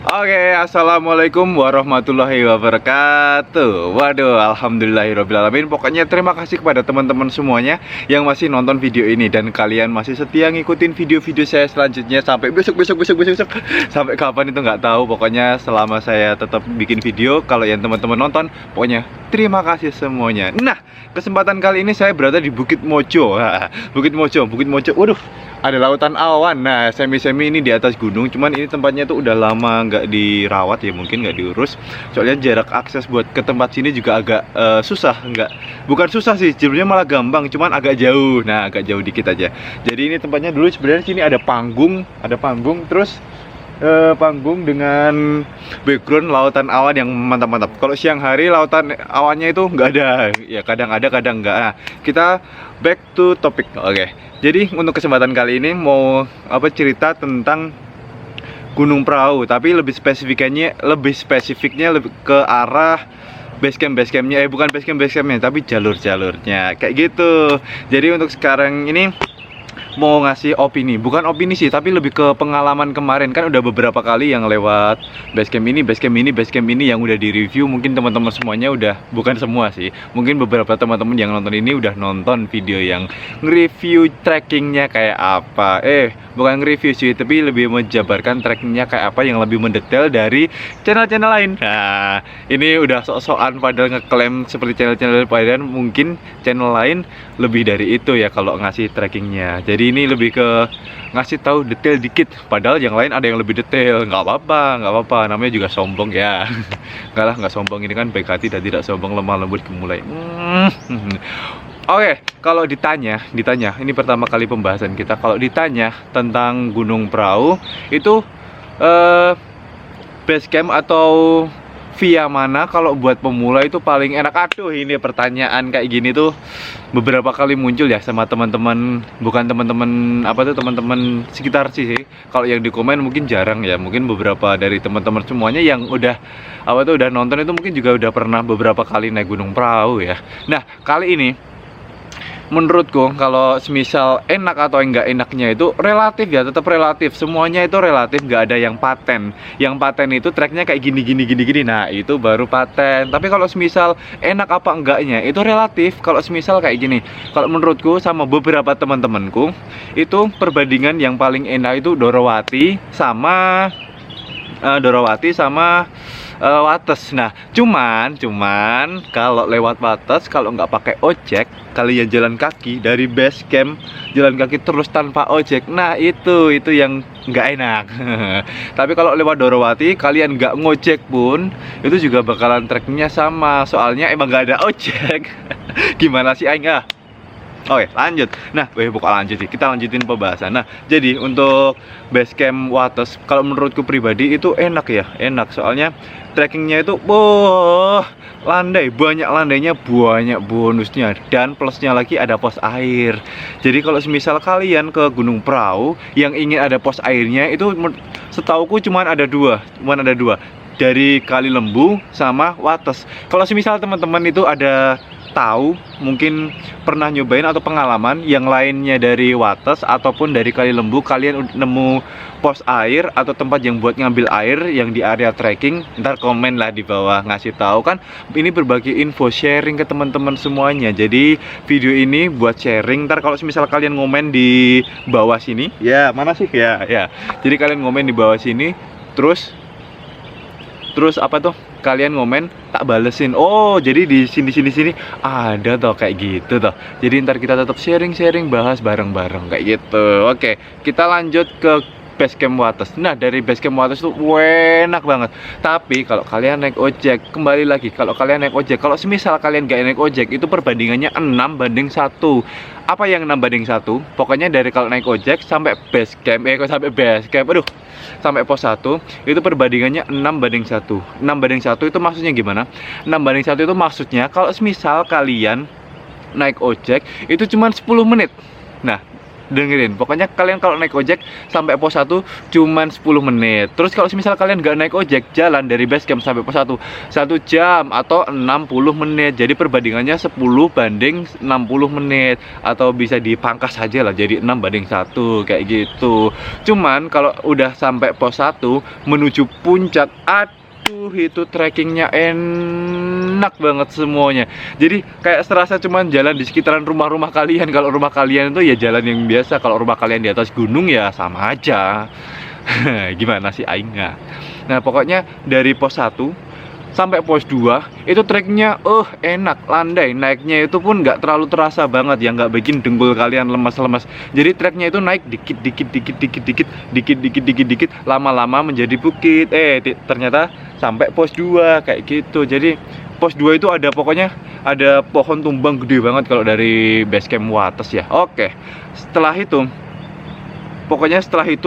Oke, assalamualaikum warahmatullahi wabarakatuh. Waduh, alhamdulillahirobbilalamin. Pokoknya terima kasih kepada teman-teman semuanya yang masih nonton video ini dan kalian masih setia ngikutin video-video saya selanjutnya sampai besok. Sampai kapan itu nggak tahu. Pokoknya selama saya tetap bikin video, kalau yang teman-teman nonton, pokoknya terima kasih semuanya. Nah, kesempatan kali ini saya berada di Bukit Mojo. Bukit Mojo. Waduh, ada lautan awan. Nah, semi-semi ini di atas gunung. Cuman ini tempatnya tuh udah lama nggak dirawat ya, mungkin nggak diurus. Soalnya jarak akses buat ke tempat sini juga agak susah. Bukan susah sih, sebenarnya malah gampang. Cuman agak jauh. Nah, agak jauh dikit aja. Jadi ini tempatnya dulu sebenarnya sini ada panggung, terus panggung dengan background lautan awan yang mantap-mantap. Kalau siang hari lautan awannya itu nggak ada, ya kadang ada kadang nggak. Nah, kita back to topic. Oke. Jadi untuk kesempatan kali ini mau cerita tentang Gunung Prau, tapi lebih spesifiknya lebih ke arah basecampnya, bukan basecampnya, tapi jalurnya kayak gitu. Jadi untuk sekarang ini mau ngasih opini, bukan opini sih, tapi lebih ke pengalaman kemarin. Kan udah beberapa kali yang lewat basecamp ini yang udah di review. Mungkin teman-teman semuanya udah, bukan semua sih, mungkin beberapa teman-teman yang nonton ini udah nonton video yang nge-review trekkingnya kayak apa. Bukan nge-review sih, tapi lebih menjabarkan trekkingnya kayak apa yang lebih mendetail dari channel-channel lain. Nah, ini udah sok-sokan padahal ngeklaim seperti channel-channel padahal mungkin channel lain lebih dari itu ya kalau ngasih trekkingnya. Jadi ini lebih ke ngasih tahu detail dikit, padahal yang lain ada yang lebih detail. Nggak apa-apa, namanya juga sombong ya. Nggak sombong, ini kan baik hati dan tidak sombong, lemah lembut gemulai. Oke, kalau ditanya, ini pertama kali pembahasan kita. Kalau ditanya tentang Gunung Prau itu base camp atau via mana kalau buat pemula itu paling enak? Aduh, ini pertanyaan kayak gini tuh beberapa kali muncul ya sama teman-teman, bukan teman-teman sekitar sih. Kalau yang di komen mungkin jarang ya, mungkin beberapa dari teman-teman semuanya yang udah udah nonton itu mungkin juga udah pernah beberapa kali naik Gunung Prau ya. Nah, kali ini menurutku kalau semisal enak atau enggak enaknya itu relatif ya, tetap relatif. Semuanya itu relatif, nggak ada yang paten. Yang paten itu treknya kayak gini. Nah, itu baru paten. Tapi kalau semisal enak apa enggaknya itu relatif. Kalau semisal kayak gini, kalau menurutku sama beberapa teman-temanku itu perbandingan yang paling enak itu Dorowati sama Wates. Nah, cuman kalau lewat Wates, kalau nggak pakai ojek, kalian jalan kaki dari base camp, jalan kaki terus tanpa ojek, nah itu yang nggak enak. Tapi kalau lewat Dorowati, kalian nggak ngojek pun itu juga bakalan treknya sama, soalnya emang nggak ada ojek. Gimana sih aing? Oke, lanjut. Nah, bukan lanjut sih, kita lanjutin pembahasan. Nah, jadi untuk basecamp Wates, kalau menurutku pribadi itu enak ya, enak. Soalnya trekkingnya itu, landai, banyak landainya, banyak bonusnya, dan plusnya lagi ada pos air. Jadi kalau semisal kalian ke Gunung Prau yang ingin ada pos airnya itu, setauku cuma ada dua, dari Kali Lembu sama Wates. Kalau semisal teman-teman itu ada tahu, mungkin pernah nyobain atau pengalaman yang lainnya dari Wates ataupun dari Kali Lembu, kalian nemu pos air atau tempat yang buat ngambil air yang di area trekking, ntar komen lah di bawah, ngasih tahu. Kan ini berbagi info, sharing ke teman-teman semuanya. Jadi video ini buat sharing. Ntar kalau misal kalian ngomen di bawah sini, ya mana sih ya. Jadi kalian ngomen di bawah sini, terus kalian ngomen, tak balesin. Oh, jadi di sini ada toh kayak gitu toh. Jadi ntar kita tetap sharing bahas bareng-bareng kayak gitu. Oke, kita lanjut ke basecamp Wates. Nah, dari basecamp Wates tuh enak banget. Tapi kalau kalian naik ojek, kembali lagi, kalau semisal kalian gak naik ojek, itu perbandingannya 6:1. Apa yang 6:1? Pokoknya dari kalau naik ojek sampai basecamp, sampai pos 1 itu perbandingannya 6:1. 6:1 itu maksudnya gimana? 6:1 itu maksudnya kalau semisal kalian naik ojek itu cuma 10 menit. Nah, dengerin. Pokoknya kalian kalau naik ojek sampai pos 1 cuman 10 menit. Terus kalau misal kalian nggak naik ojek, jalan dari base camp sampai pos 1 jam atau 60 menit. Jadi perbandingannya 10 banding 60 menit, atau bisa dipangkas saja lah jadi 6:1 kayak gitu. Cuman kalau udah sampai pos 1 menuju puncak, itu trekkingnya enak banget semuanya. Jadi kayak serasa cuman jalan di sekitaran rumah-rumah kalian. Kalau rumah kalian itu ya jalan yang biasa, kalau rumah kalian di atas gunung ya sama aja. Gimana sih aingnya. Nah pokoknya dari pos 1 sampai pos 2 itu treknya enak, landai, naiknya itu pun nggak terlalu terasa banget ya, nggak bikin dengkul kalian lemas-lemas. Jadi treknya itu naik dikit, lama-lama menjadi bukit. Ternyata sampai pos 2 kayak gitu. Jadi pos 2 itu ada, pokoknya ada pohon tumbang gede banget kalau dari base camp Wates ya. Oke, setelah itu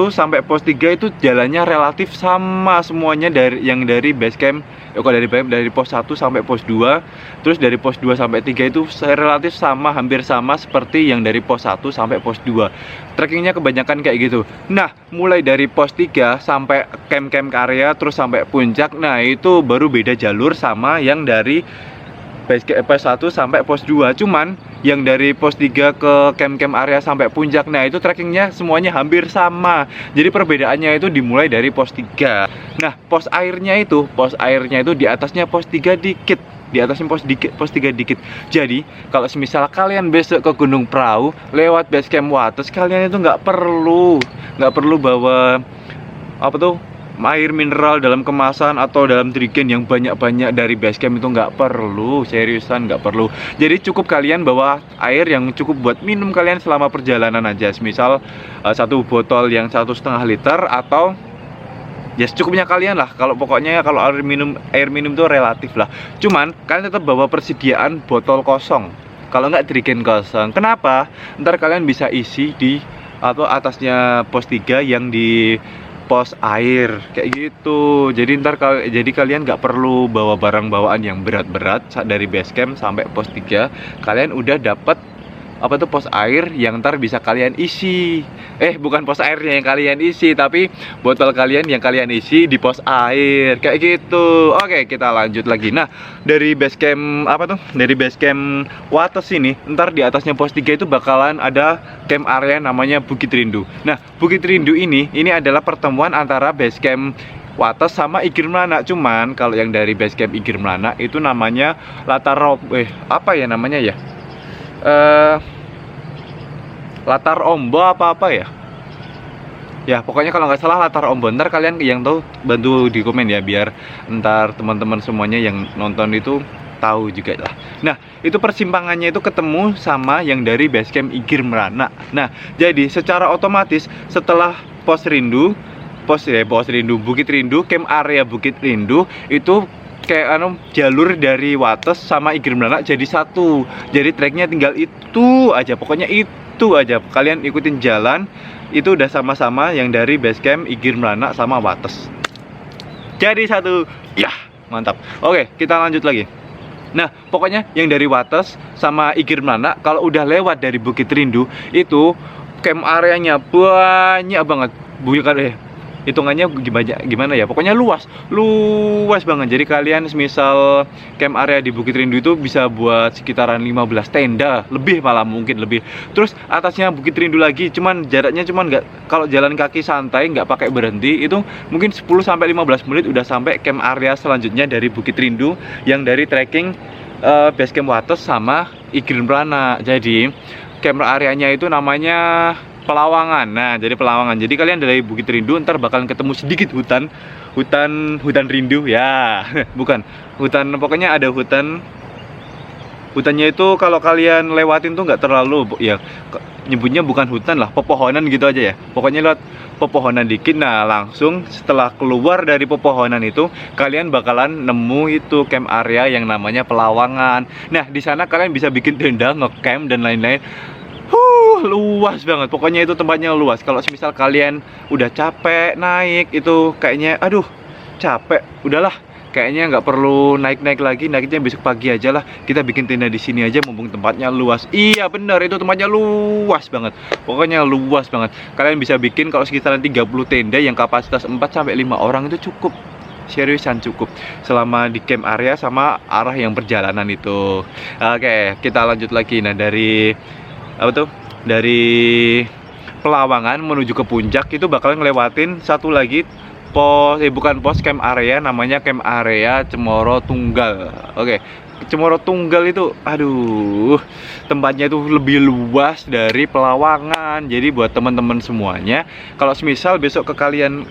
sampai pos 3 itu jalannya relatif sama semuanya dari base camp. Dari pos 1 sampai pos 2. Terus dari pos 2 sampai 3 itu relatif sama, hampir sama seperti yang dari pos 1 sampai pos 2. Trekkingnya kebanyakan kayak gitu. Nah, mulai dari pos 3 sampai camp-camp karya terus sampai puncak. Nah, itu baru beda jalur sama yang dari pos 1 sampai pos 2. Cuman yang dari pos 3 ke camp-camp area sampai puncak, nah itu trekkingnya semuanya hampir sama. Jadi perbedaannya itu dimulai dari pos 3. Nah, pos airnya itu di atasnya pos 3 dikit. Di atasnya pos 3 dikit. Jadi, kalau semisal kalian besok ke Gunung Prau lewat base camp Wates, kalian itu nggak perlu bawa air mineral dalam kemasan atau dalam jerigen yang banyak-banyak dari base camp. Itu nggak perlu, seriusan nggak perlu. Jadi cukup kalian bawa air yang cukup buat minum kalian selama perjalanan aja. Misal 1 botol yang 1,5 liter, atau ya secukupnya kalian lah. Kalau pokoknya kalau air minum itu relatif lah. Cuman kalian tetap bawa persediaan botol kosong, kalau nggak jerigen kosong. Kenapa? Ntar kalian bisa isi di atau atasnya pos 3 yang di pos air kayak gitu. Jadi kalian nggak perlu bawa barang bawaan yang berat-berat dari base camp sampai pos 3. Kalian udah dapet pos air yang ntar bisa kalian isi. Bukan pos airnya yang kalian isi, tapi botol kalian yang kalian isi di pos air kayak gitu. Oke, kita lanjut lagi. Nah, dari base camp dari base camp Wates ini, ntar di atasnya pos 3 itu bakalan ada camp area namanya Bukit Rindu. Nah, Bukit Rindu ini adalah pertemuan antara base camp Wates sama Igir Melana. Cuman kalau yang dari base camp Igir Melana itu namanya latar latar ombo apa ya. Ya pokoknya kalau nggak salah latar ombo. Ntar kalian yang tahu bantu di komen ya, biar ntar teman-teman semuanya yang nonton itu tahu juga lah. Nah, itu persimpangannya itu ketemu sama yang dari base camp Igir Melana. Nah, jadi secara otomatis setelah pos Bukit Rindu, camp area Bukit Rindu itu kayak jalur dari Wates sama Igir Melana jadi satu. Jadi treknya tinggal itu aja, pokoknya itu aja. Kalian ikutin jalan itu udah sama-sama yang dari base camp Igir Melana sama Wates. Jadi satu. Ya, mantap. Oke, kita lanjut lagi. Nah, pokoknya yang dari Wates sama Igir Melana kalau udah lewat dari Bukit Rindu itu camp areanya banyak banget. Hitungannya gimana ya, pokoknya luas banget. Jadi kalian misal camp area di Bukit Rindu itu bisa buat sekitaran 15 tenda, lebih malah, mungkin lebih. Terus atasnya Bukit Rindu lagi, jaraknya nggak, kalau jalan kaki santai nggak pakai berhenti itu mungkin 10-15 menit udah sampai camp area selanjutnya dari Bukit Rindu yang dari trekking base camp Wates sama Igir Melana. Jadi camp areanya itu namanya Pelawangan. Nah, jadi Pelawangan. Jadi kalian dari Bukit Rindu ntar bakalan ketemu sedikit hutan rindu ya. Bukan hutan, pokoknya ada hutannya itu kalau kalian lewatin tuh nggak terlalu ya, nyebutnya bukan hutan lah, pepohonan gitu aja ya. Pokoknya lewat pepohonan dikit. Nah, langsung setelah keluar dari pepohonan itu kalian bakalan nemu itu camp area yang namanya Pelawangan. Nah, di sana kalian bisa bikin tenda, ngecamp dan lain-lain. Luas banget, pokoknya itu tempatnya luas. Kalau misal kalian udah capek naik itu kayaknya aduh capek, udahlah kayaknya nggak perlu naik-naik lagi, naiknya besok pagi aja lah. Kita bikin tenda di sini aja, mumpung tempatnya luas. Iya bener, itu tempatnya luas banget. Pokoknya luas banget. Kalian bisa bikin kalau sekitaran 30 tenda yang kapasitas 4 sampai 5 orang itu cukup. Seriusan cukup selama di camp area sama arah yang perjalanan itu. Oke, kita lanjut lagi. Nah, dari apa tuh? Dari Pelawangan menuju ke puncak itu bakalan ngelewatin satu lagi bukan pos, camp area, namanya camp area Cemoro Tunggal. Oke, Cemoro Tunggal itu aduh, tempatnya itu lebih luas dari Pelawangan. Jadi buat teman-teman semuanya, kalau semisal besok ke kalian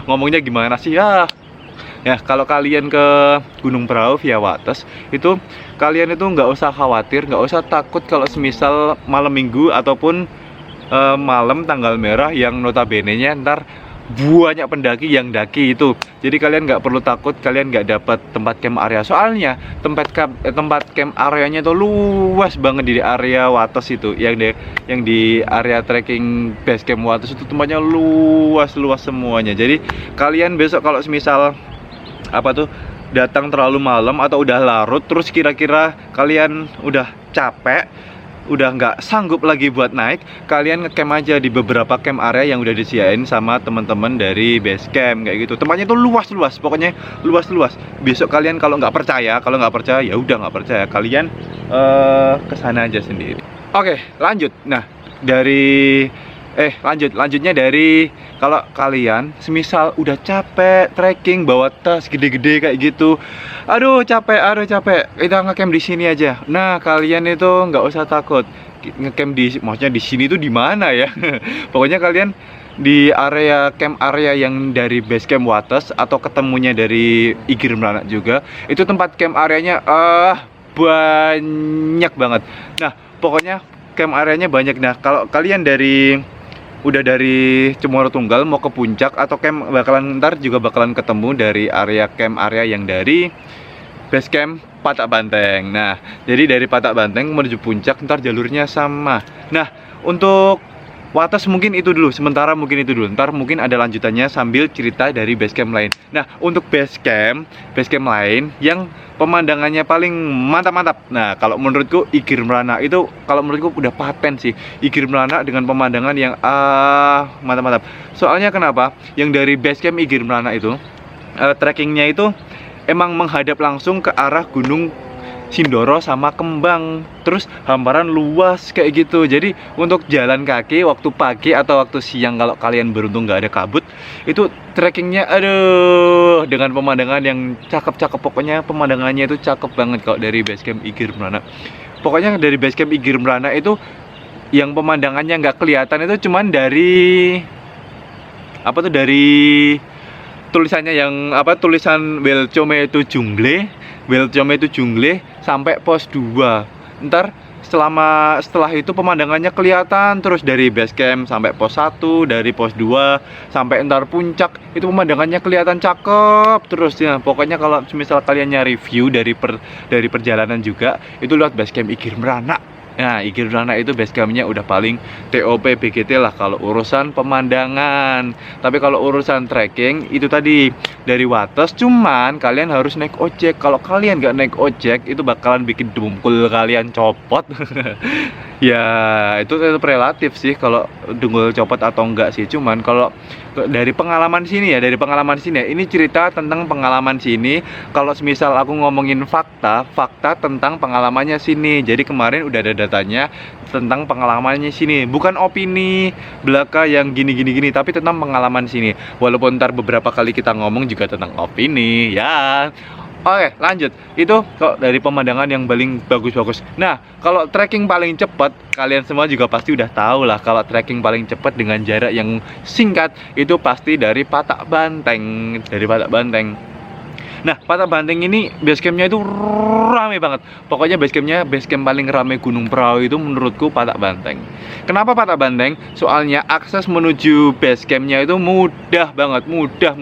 ngomongnya gimana sih ya? Ya, kalau kalian ke Gunung Prau via Wates itu kalian itu nggak usah khawatir, nggak usah takut kalau semisal malam minggu ataupun malam tanggal merah yang notabene-nya ntar banyak pendaki yang daki itu. Jadi kalian nggak perlu takut kalian nggak dapat tempat camp area. Soalnya tempat camp areanya itu luas banget di area Wates itu. Yang di area trekking base camp Wates itu tempatnya luas semuanya. Jadi kalian besok kalau semisal apa tuh datang terlalu malam atau udah larut, terus kira-kira kalian udah capek, udah nggak sanggup lagi buat naik, kalian ngecamp aja di beberapa camp area yang udah disediain sama teman-teman dari base camp kayak gitu. Tempatnya tuh luas, pokoknya luas. Besok kalian kalau nggak percaya ya udah nggak percaya, kalian kesana aja sendiri. Oke, lanjut. Nah, lanjutnya dari kalau kalian semisal udah capek trekking bawa tas gede-gede kayak gitu, aduh capek, kita ngecamp di sini aja. Nah, kalian itu nggak usah takut ngecamp maksudnya di sini tuh di mana ya? Pokoknya kalian di camp area yang dari base camp Wates atau ketemunya dari Igir Meranak juga, itu tempat camp areanya banyak banget. Nah, pokoknya camp areanya banyak. Nah, kalau kalian udah dari Cemoro Tunggal mau ke puncak atau camp, ntar juga bakalan ketemu dari camp area yang dari base camp Patak Banteng. Nah, jadi dari Patak Banteng menuju puncak ntar jalurnya sama. Nah, untuk Wates mungkin itu dulu, sementara mungkin itu dulu. Ntar mungkin ada lanjutannya sambil cerita dari base camp lain. Nah, untuk base camp lain yang pemandangannya paling mantap. Nah, kalau menurutku Igir Meranak itu, kalau menurutku udah paten sih. Igir Meranak dengan pemandangan yang mantap. Soalnya kenapa? Yang dari base camp Igir Meranak itu trekkingnya itu emang menghadap langsung ke arah Gunung Sindoro sama Kembang, terus hamparan luas kayak gitu. Jadi untuk jalan kaki waktu pagi atau waktu siang kalau kalian beruntung nggak ada kabut, itu trekkingnya aduh dengan pemandangan yang cakep. Pokoknya pemandangannya itu cakep banget kalau dari base camp Igir Meranak. Pokoknya dari base camp Igir Meranak itu yang pemandangannya nggak kelihatan itu cuman dari dari tulisannya yang tulisan Welcome to Jungle sampai pos 2. Ntar setelah itu pemandangannya kelihatan terus dari base camp sampai pos 1, dari pos 2 sampai ntar puncak, itu pemandangannya kelihatan cakep terus ya. Pokoknya kalau misal kalian nyari view dari perjalanan juga, itu lihat base camp Igir Meranak. Nah, Igir Meranak itu base campnya udah paling TOP BGT lah kalau urusan pemandangan. Tapi kalau urusan trekking itu tadi dari Wates, cuman kalian harus naik ojek. Kalau kalian nggak naik ojek, itu bakalan bikin dengkul kalian copot. Ya itu relatif sih kalau dengkul copot atau enggak sih. Cuman kalau dari pengalaman sini ya, ini cerita tentang pengalaman sini. Kalau semisal aku ngomongin fakta tentang pengalamannya sini. Jadi kemarin udah ada datanya tentang pengalamannya sini, bukan opini belaka yang gini, tapi tentang pengalaman sini. Walaupun ntar beberapa kali kita ngomong juga tentang opini ya. Oke, lanjut. Itu kok dari pemandangan yang paling bagus. Nah, kalau trekking paling cepat, kalian semua juga pasti udah tahu lah. Kalau trekking paling cepat dengan jarak yang singkat itu pasti dari Patak Banteng. Nah, Patak Banteng ini base campnya itu rame banget. Pokoknya base camp paling rame Gunung Prau itu menurutku Patak Banteng. Kenapa Patak Banteng? Soalnya akses menuju base campnya itu mudah banget, mudah.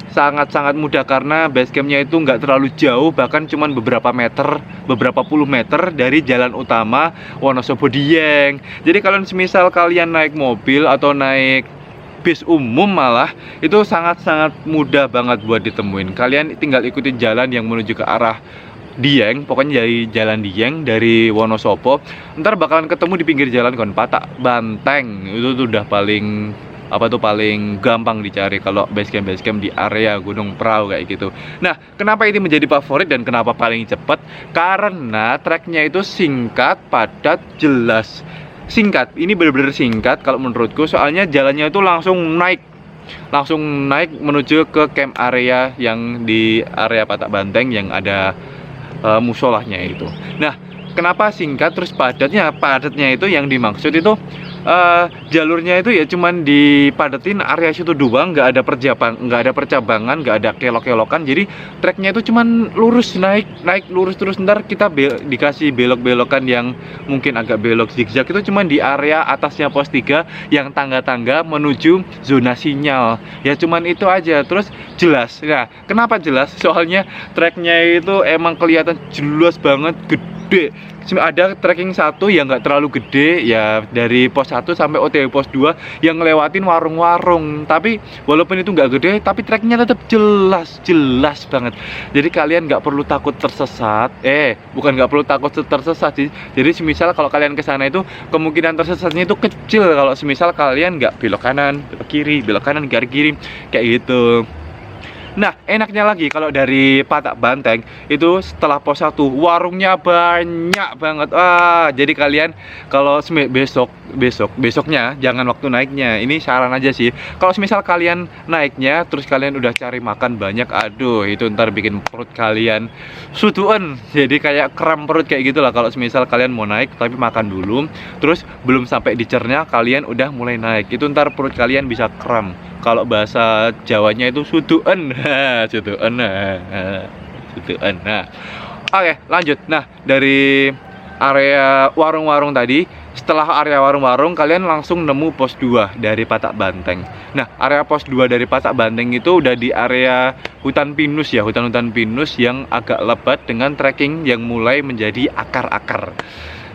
Sangat mudah karena base campnya itu nggak terlalu jauh, bahkan cuman beberapa puluh meter dari jalan utama Wonosobo Dieng. Jadi kalau semisal kalian naik mobil atau naik bis umum malah itu sangat-sangat mudah banget buat ditemuin. Kalian tinggal ikutin jalan yang menuju ke arah Dieng, pokoknya dari jalan Dieng dari Wonosobo, ntar bakalan ketemu di pinggir jalan kon Patak Banteng. Itu tuh udah paling paling gampang dicari kalau base camp di area Gunung Prau kayak gitu. Nah, kenapa ini menjadi favorit dan kenapa paling cepat? Karena treknya itu singkat, padat, jelas. Singkat, ini bener-bener singkat kalau menurutku, soalnya jalannya itu langsung naik menuju ke camp area yang di area Patak Banteng yang ada musolahnya itu. Nah, kenapa singkat terus padatnya? Padatnya itu yang dimaksud itu jalurnya itu ya cuman dipadetin area situ doang, nggak ada percabangan, nggak ada kelok-kelokan. Jadi treknya itu cuman lurus naik lurus terus, ntar kita dikasih belok-belokan yang mungkin agak belok zigzag itu cuman di area atasnya pos 3 yang tangga-tangga menuju zona sinyal. Ya cuman itu aja, terus jelas. Nah, kenapa jelas? Soalnya treknya itu emang kelihatan jelas banget, gede. Ada trekking satu yang nggak terlalu gede ya, dari pos 1 sampai OTW pos 2 yang ngelewatin warung-warung, tapi walaupun itu nggak gede tapi treknya tetap jelas banget. Jadi kalian nggak perlu takut tersesat, bukan nggak perlu takut tersesat sih. Jadi semisal kalau kalian ke sana itu kemungkinan tersesatnya itu kecil kalau semisal kalian nggak belok kanan, belok kanan, kiri kayak gitu. Nah, enaknya lagi kalau dari Patak Banteng itu setelah pos 1 warungnya banyak banget. Jadi kalian kalau besoknya jangan waktu naiknya. Ini saran aja sih. Kalau misal kalian naiknya terus kalian udah cari makan banyak, aduh itu ntar bikin perut kalian sutuan. Jadi kayak kram perut kayak gitulah kalau misal kalian mau naik tapi makan dulu, terus belum sampai dicernya kalian udah mulai naik. Itu ntar perut kalian bisa kram. Kalau bahasa Jawanya itu sutuan. Sutuan. Nah, oke, lanjut. Nah, dari area warung-warung tadi, setelah area warung-warung kalian langsung nemu pos 2 dari Patak Banteng. Nah, area pos 2 dari Patak Banteng itu udah di area hutan pinus ya, hutan-hutan pinus yang agak lebat dengan trekking yang mulai menjadi akar-akar.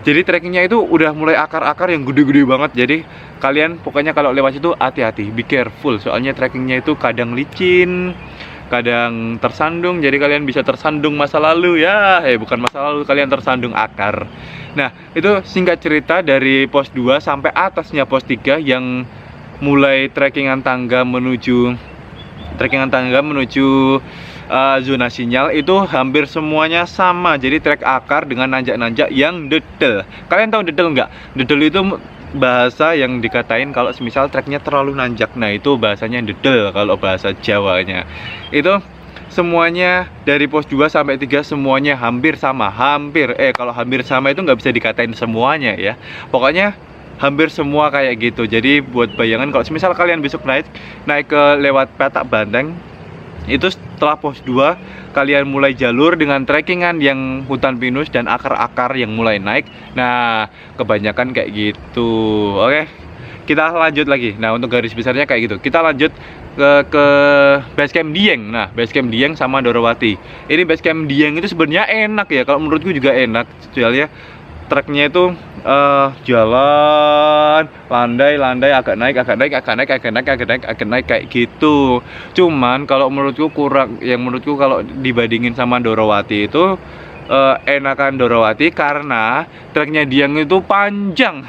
Jadi trekkingnya itu udah mulai akar-akar yang gede-gede banget. Jadi kalian pokoknya kalau lewat situ hati-hati, be careful. Soalnya trekkingnya itu kadang licin, kadang tersandung. Jadi kalian bisa tersandung masa lalu ya. Bukan masa lalu, kalian tersandung akar. Nah, itu singkat cerita dari pos 2 sampai atasnya pos 3 yang mulai trekkingan tangga menuju zona sinyal itu hampir semuanya sama. Jadi trek akar dengan nanjak-nanjak yang dedel. Kalian tahu dedel nggak? Dedel itu bahasa yang dikatain kalau semisal treknya terlalu nanjak. Nah, itu bahasanya dedel kalau bahasa Jawanya. Itu semuanya dari pos 2 sampai 3 semuanya hampir sama. Kalau hampir sama itu nggak bisa dikatain semuanya ya. Pokoknya hampir semua kayak gitu. Jadi buat bayangan kalau semisal kalian besok naik ke lewat Patak Banteng, itu setelah pos 2 kalian mulai jalur dengan trekkingan yang hutan pinus dan akar-akar yang mulai naik. Nah, kebanyakan kayak gitu. Oke, kita lanjut lagi. Nah, untuk garis besarnya kayak gitu. Kita lanjut ke basecamp Dieng. Nah, basecamp Dieng sama Dorowati. Ini basecamp Dieng itu sebenarnya enak ya. Kalau menurutku juga enak. Soalnya treknya itu jalan landai agak naik kayak gitu. Cuman kalau menurutku kalau dibandingin sama Dorowati itu enakan Dorowati karena treknya Dieng itu panjang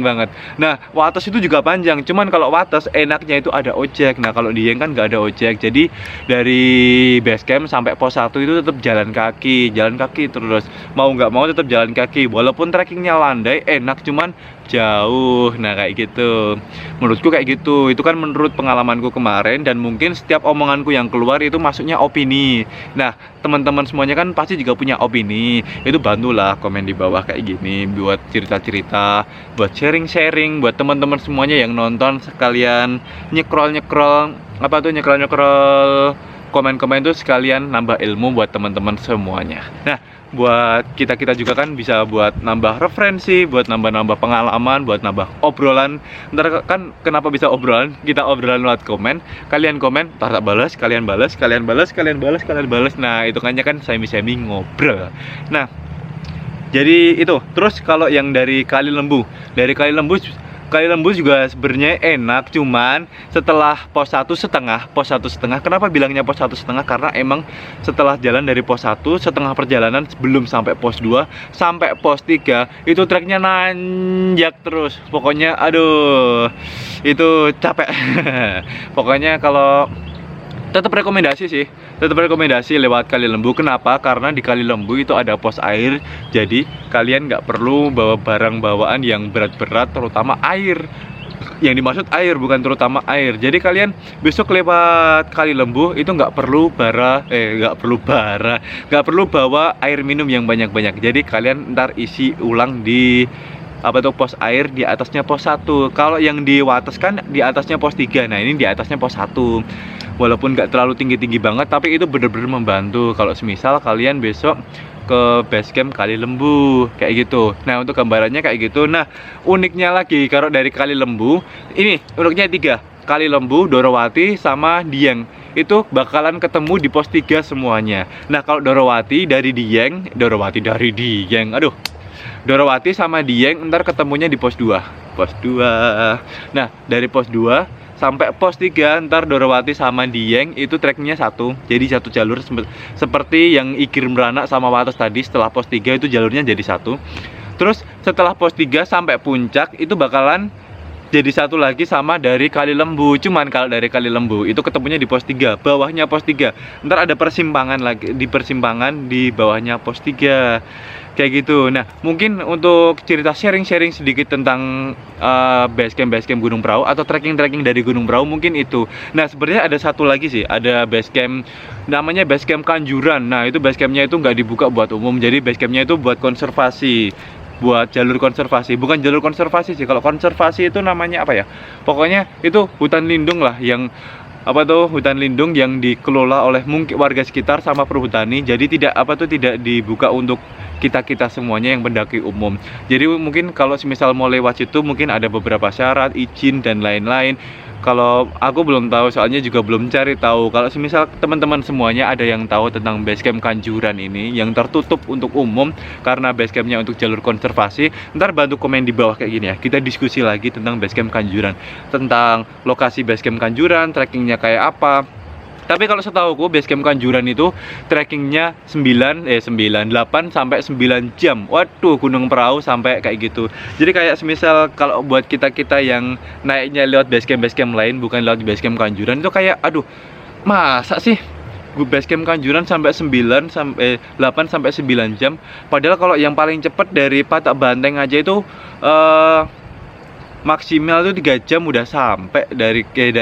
banget. Nah, Wates itu juga panjang, cuman kalau Wates enaknya itu ada ojek. Nah, kalau Dieng kan nggak ada ojek, jadi dari base camp sampai pos 1 itu tetap jalan kaki terus, mau nggak mau tetap jalan kaki walaupun trekkingnya landai enak, cuman jauh. Nah, kayak gitu menurutku, kayak gitu. Itu kan menurut pengalamanku kemarin, dan mungkin setiap omonganku yang keluar itu masuknya opini. Nah, teman-teman semuanya kan pasti juga punya opini. Itu bantulah komen di bawah kayak gini buat cerita-cerita, buat sharing-sharing buat teman-teman semuanya yang nonton, sekalian nyekrol komen-komen itu sekalian nambah ilmu buat teman-teman semuanya. Nah, buat kita juga kan bisa buat nambah referensi, buat nambah pengalaman, buat nambah obrolan. Ntar kan kenapa bisa obrolan? Kita obrolan lewat komen. Kalian komen, ntar tak balas, kalian balas. Nah, itu kan semi ngobrol. Nah, jadi itu. Terus kalau yang dari Kali Lembu Kali Lembu juga sebenarnya enak, cuman setelah pos 1,5, kenapa bilangnya pos 1,5? Karena emang setelah jalan dari pos 1, setengah perjalanan sebelum sampai pos 2 sampai pos 3 itu treknya nanjak terus. Pokoknya aduh, itu capek. Pokoknya kalau tetap rekomendasi sih, tetap rekomendasi lewat Kali Lembu. Kenapa? Karena di Kali Lembu itu ada pos air, jadi kalian nggak perlu bawa barang bawaan yang berat-berat, terutama air. Yang dimaksud air bukan terutama air. Jadi kalian besok lewat Kali Lembu itu nggak perlu nggak perlu bawa air minum yang banyak-banyak. Jadi kalian ntar isi ulang di pos air di atasnya pos 1. Kalau yang di Wates kan di atasnya pos 3. Nah, ini di atasnya pos 1. Walaupun nggak terlalu tinggi-tinggi banget, tapi itu bener-bener membantu kalau semisal kalian besok ke basecamp Kali Lembu kayak gitu. Nah, untuk gambarannya kayak gitu. Nah, uniknya lagi kalau dari Kali Lembu ini uniknya 3. Kali Lembu, Dorowati sama Dieng itu bakalan ketemu di pos 3 semuanya. Nah, kalau Dorowati dari Dieng Dorowati sama Dieng ntar ketemunya di pos 2. Nah, dari pos 2 sampai pos 3 ntar Dorowati sama Dieng itu treknya satu. Jadi satu jalur seperti yang Igir Meranak sama Wates tadi. Setelah pos 3 itu jalurnya jadi satu. Terus setelah pos 3 sampai puncak itu bakalan jadi satu lagi sama dari Kali Lembu. Cuman kalau dari Kali Lembu itu ketemunya di pos 3, bawahnya pos 3. Ntar ada persimpangan lagi, di persimpangan di bawahnya pos 3 kayak gitu. Nah, mungkin untuk cerita sharing-sharing sedikit tentang basecamp Gunung Prau atau trekking dari Gunung Prau mungkin itu. Nah, sebenarnya ada satu lagi sih, ada basecamp namanya basecamp Kanjuran. Nah, itu basecampnya itu nggak dibuka buat umum, jadi basecampnya itu buat konservasi, buat jalur konservasi. Bukan jalur konservasi sih, kalau konservasi itu namanya apa ya, pokoknya itu hutan lindung lah, yang hutan lindung yang dikelola oleh mungkin warga sekitar sama perhutani. Jadi tidak tidak dibuka untuk kita semuanya yang pendaki umum. Jadi mungkin kalau semisal mau lewat situ mungkin ada beberapa syarat, izin dan lain-lain. Kalau aku belum tahu, soalnya juga belum cari tahu. Kalau semisal teman-teman semuanya ada yang tahu tentang basecamp Kanjuran ini yang tertutup untuk umum karena basecampnya untuk jalur konservasi, ntar bantu komen di bawah kayak gini ya. Kita diskusi lagi tentang basecamp Kanjuran, tentang lokasi basecamp Kanjuran, trekkingnya kayak apa. Tapi kalau setahuku basecamp Kanjuran itu trekkingnya 8 sampai 9 jam. Waduh, Gunung Prau sampai kayak gitu. Jadi kayak semisal kalau buat kita yang naiknya lewat basecamp lain bukan lewat basecamp Kanjuran itu kayak aduh, masa sih basecamp Kanjuran sampai 8 sampai 9 jam. Padahal kalau yang paling cepat dari Patak Banteng aja itu maksimal tuh 3 jam udah sampai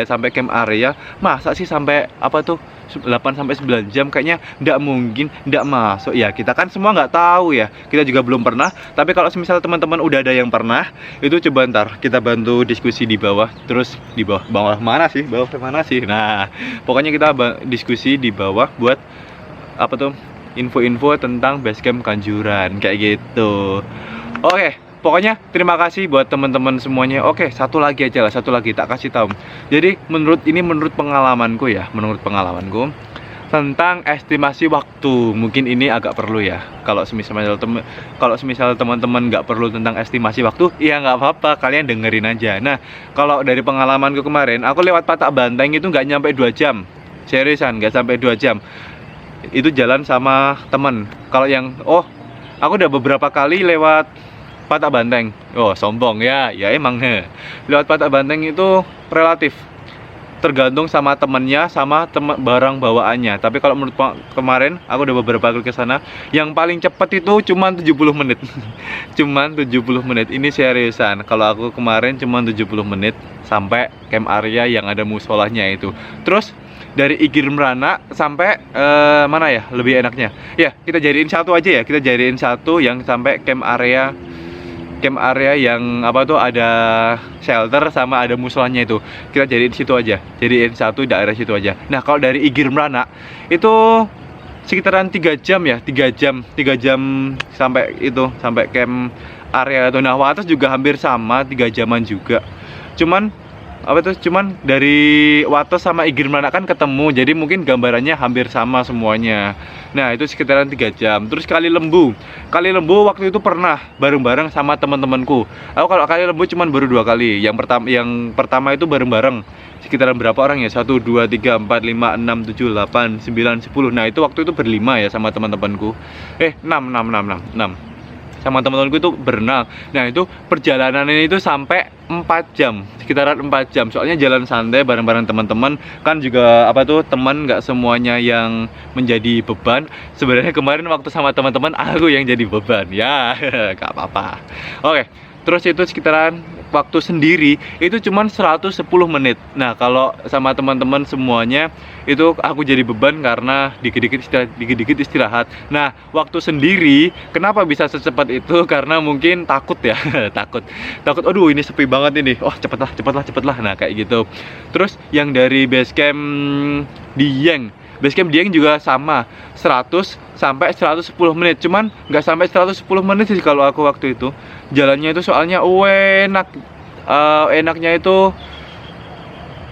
sampai camp area. Masa sih sampai 8 sampai 9 jam? Kayaknya nggak mungkin, nggak masuk ya. Kita kan semua nggak tahu ya, kita juga belum pernah. Tapi kalau misal teman-teman udah ada yang pernah, itu coba ntar kita bantu diskusi di bawah. Terus di bawah mana sih? Bawah mana sih? Nah, pokoknya kita diskusi di bawah buat info-info tentang basecamp Kanjuran kayak gitu. Oke, pokoknya terima kasih buat teman-teman semuanya. Oke, satu lagi tak kasih tahu. Jadi menurut pengalamanku tentang estimasi waktu, mungkin ini agak perlu ya. Kalau semisal teman-teman nggak perlu tentang estimasi waktu, ya nggak apa-apa, kalian dengerin aja. Nah, kalau dari pengalamanku kemarin, aku lewat Patak Banteng itu nggak nyampe 2 jam. Seriusan, nggak sampai 2 jam. Itu jalan sama temen. Kalau yang aku udah beberapa kali lewat Patak Banteng. Oh, sombong ya. Ya emang lewat Patak Banteng itu relatif tergantung sama temennya, sama barang bawaannya. Tapi kalau menurut kemarin aku udah beberapa kali ke sana, yang paling cepat itu cuma 70 menit. Cuman 70 menit. Ini seriusan. Kalau aku kemarin cuma 70 menit sampai camp area yang ada musolahnya itu. Terus dari Igir Meranak sampai mana ya lebih enaknya? Ya, kita jadiin satu aja ya. Kita jadiin satu yang sampai camp area yang ada shelter sama ada musolahnya itu. Kita jadiin situ aja. Jadiin satu daerah situ aja. Nah, kalau dari Igir Meranak itu sekitaran 3 jam ya, 3 jam sampai camp area itu. Nah, Wates juga hampir sama 3 jaman juga. Cuman apa tuh, cuman dari Wates sama Igir Meranak kan ketemu, jadi mungkin gambarannya hampir sama semuanya. Nah itu sekitaran 3 jam. Terus Kali Lembu waktu itu pernah bareng-bareng sama teman-temanku. Aku kalau Kali Lembu cuman baru 2 kali. Yang pertama itu bareng-bareng sekitaran berapa orang ya, 1, 2, 3, 4, 5, 6, 7, 8, 9, 10. Nah itu waktu itu berlima ya sama teman-temanku. 6 sama teman-temanku itu berenang. Nah itu perjalanan ini itu sampai 4 jam, sekitaran 4 jam. Soalnya jalan santai bareng-bareng teman-teman. Kan juga apa tuh, teman nggak semuanya yang menjadi beban. Sebenarnya kemarin waktu sama teman-teman aku yang jadi beban ya. Nggak apa-apa. Oke, terus itu sekitaran waktu sendiri itu cuman 110 menit. Nah kalau sama teman-teman semuanya itu aku jadi beban karena dikit-dikit istirahat. Nah waktu sendiri kenapa bisa secepat itu? Karena mungkin takut ya. takut aduh ini sepi banget ini, oh cepetlah. Nah kayak gitu. Terus yang dari basecamp Dieng juga sama, 100 sampai 110 menit. Cuman nggak sampai 110 menit sih kalau aku waktu itu. Jalannya itu soalnya enak. Enaknya itu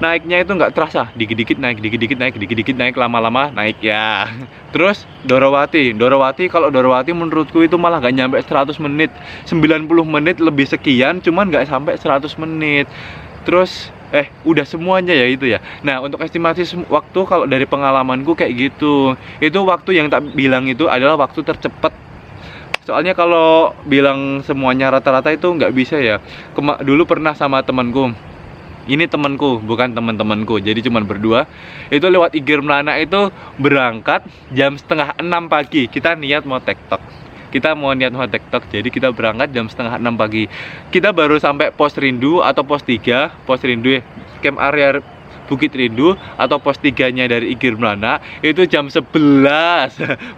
naiknya itu nggak terasa, dikit-dikit naik, lama-lama naik ya. Terus Dorowati menurutku itu malah nggak nyampe 100 menit, 90 menit lebih sekian, cuman nggak sampai 100 menit. Terus udah semuanya ya itu ya. Nah untuk estimasi waktu kalau dari pengalamanku kayak gitu, itu waktu yang tak bilang itu adalah waktu tercepat. Soalnya kalau bilang semuanya rata-rata itu nggak bisa ya. Dulu pernah sama temanku, ini temanku bukan teman-temanku, jadi cuman berdua. Itu lewat Igir Meranak itu berangkat jam setengah 6 pagi. Kita niat mau TikTok, jadi kita berangkat jam setengah 6 pagi. Kita baru sampai pos Rindu atau pos 3, camp area Bukit Rindu atau pos 3-nya dari Igir Meranak itu jam 11.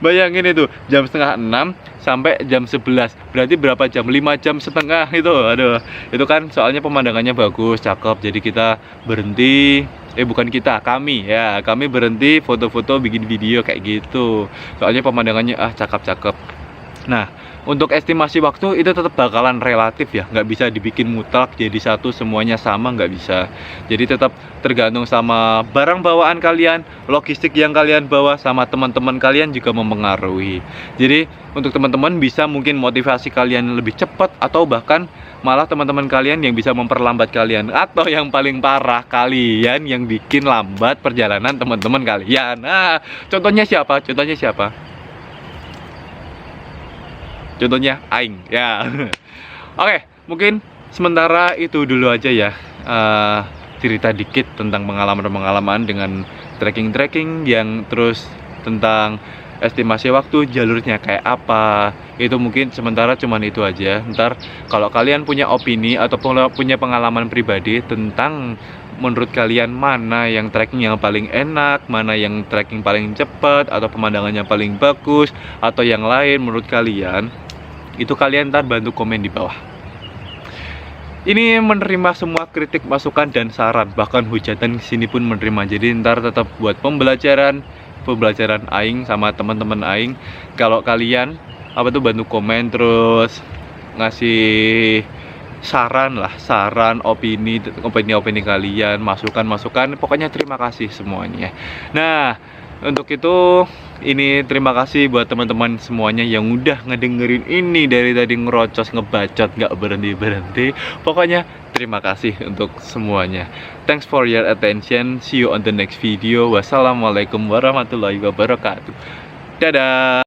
Bayangin itu, jam setengah 6 sampai jam 11. Berarti berapa jam? 5 jam setengah itu. Aduh, itu kan soalnya pemandangannya bagus, cakep. Jadi kita berhenti, kami berhenti foto-foto, bikin video kayak gitu. Soalnya pemandangannya cakep-cakep. Nah, untuk estimasi waktu itu tetap bakalan relatif ya, nggak bisa dibikin mutlak jadi satu semuanya sama, nggak bisa. Jadi tetap tergantung sama barang bawaan kalian, logistik yang kalian bawa, sama teman-teman kalian juga mempengaruhi. Jadi untuk teman-teman bisa mungkin motivasi kalian lebih cepat, atau bahkan malah teman-teman kalian yang bisa memperlambat kalian, atau yang paling parah kalian yang bikin lambat perjalanan teman-teman kalian. Nah, contohnya siapa? Contohnya Aing ya. Oke, mungkin sementara itu dulu aja ya, cerita dikit tentang pengalaman dengan trekking yang, terus tentang estimasi waktu, jalurnya kayak apa. Itu mungkin sementara cuman itu aja. Ntar kalau kalian punya opini atau punya pengalaman pribadi tentang menurut kalian mana yang trekking yang paling enak, mana yang trekking paling cepat, atau pemandangannya paling bagus, atau yang lain menurut kalian, itu kalian ntar bantu komen di bawah. Ini menerima semua kritik, masukan, dan saran, bahkan hujatan sini pun menerima. Jadi ntar tetap buat pembelajaran Aing sama teman-teman Aing. Kalau kalian bantu komen, terus ngasih saran, opini kalian, masukan, pokoknya terima kasih semuanya. Nah, untuk itu ini terima kasih buat teman-teman semuanya yang udah ngedengerin ini dari tadi, ngerocos, ngebacot, nggak berhenti. Pokoknya terima kasih untuk semuanya. Thanks for your attention. See you on the next video. Wassalamualaikum warahmatullahi wabarakatuh. Dadah.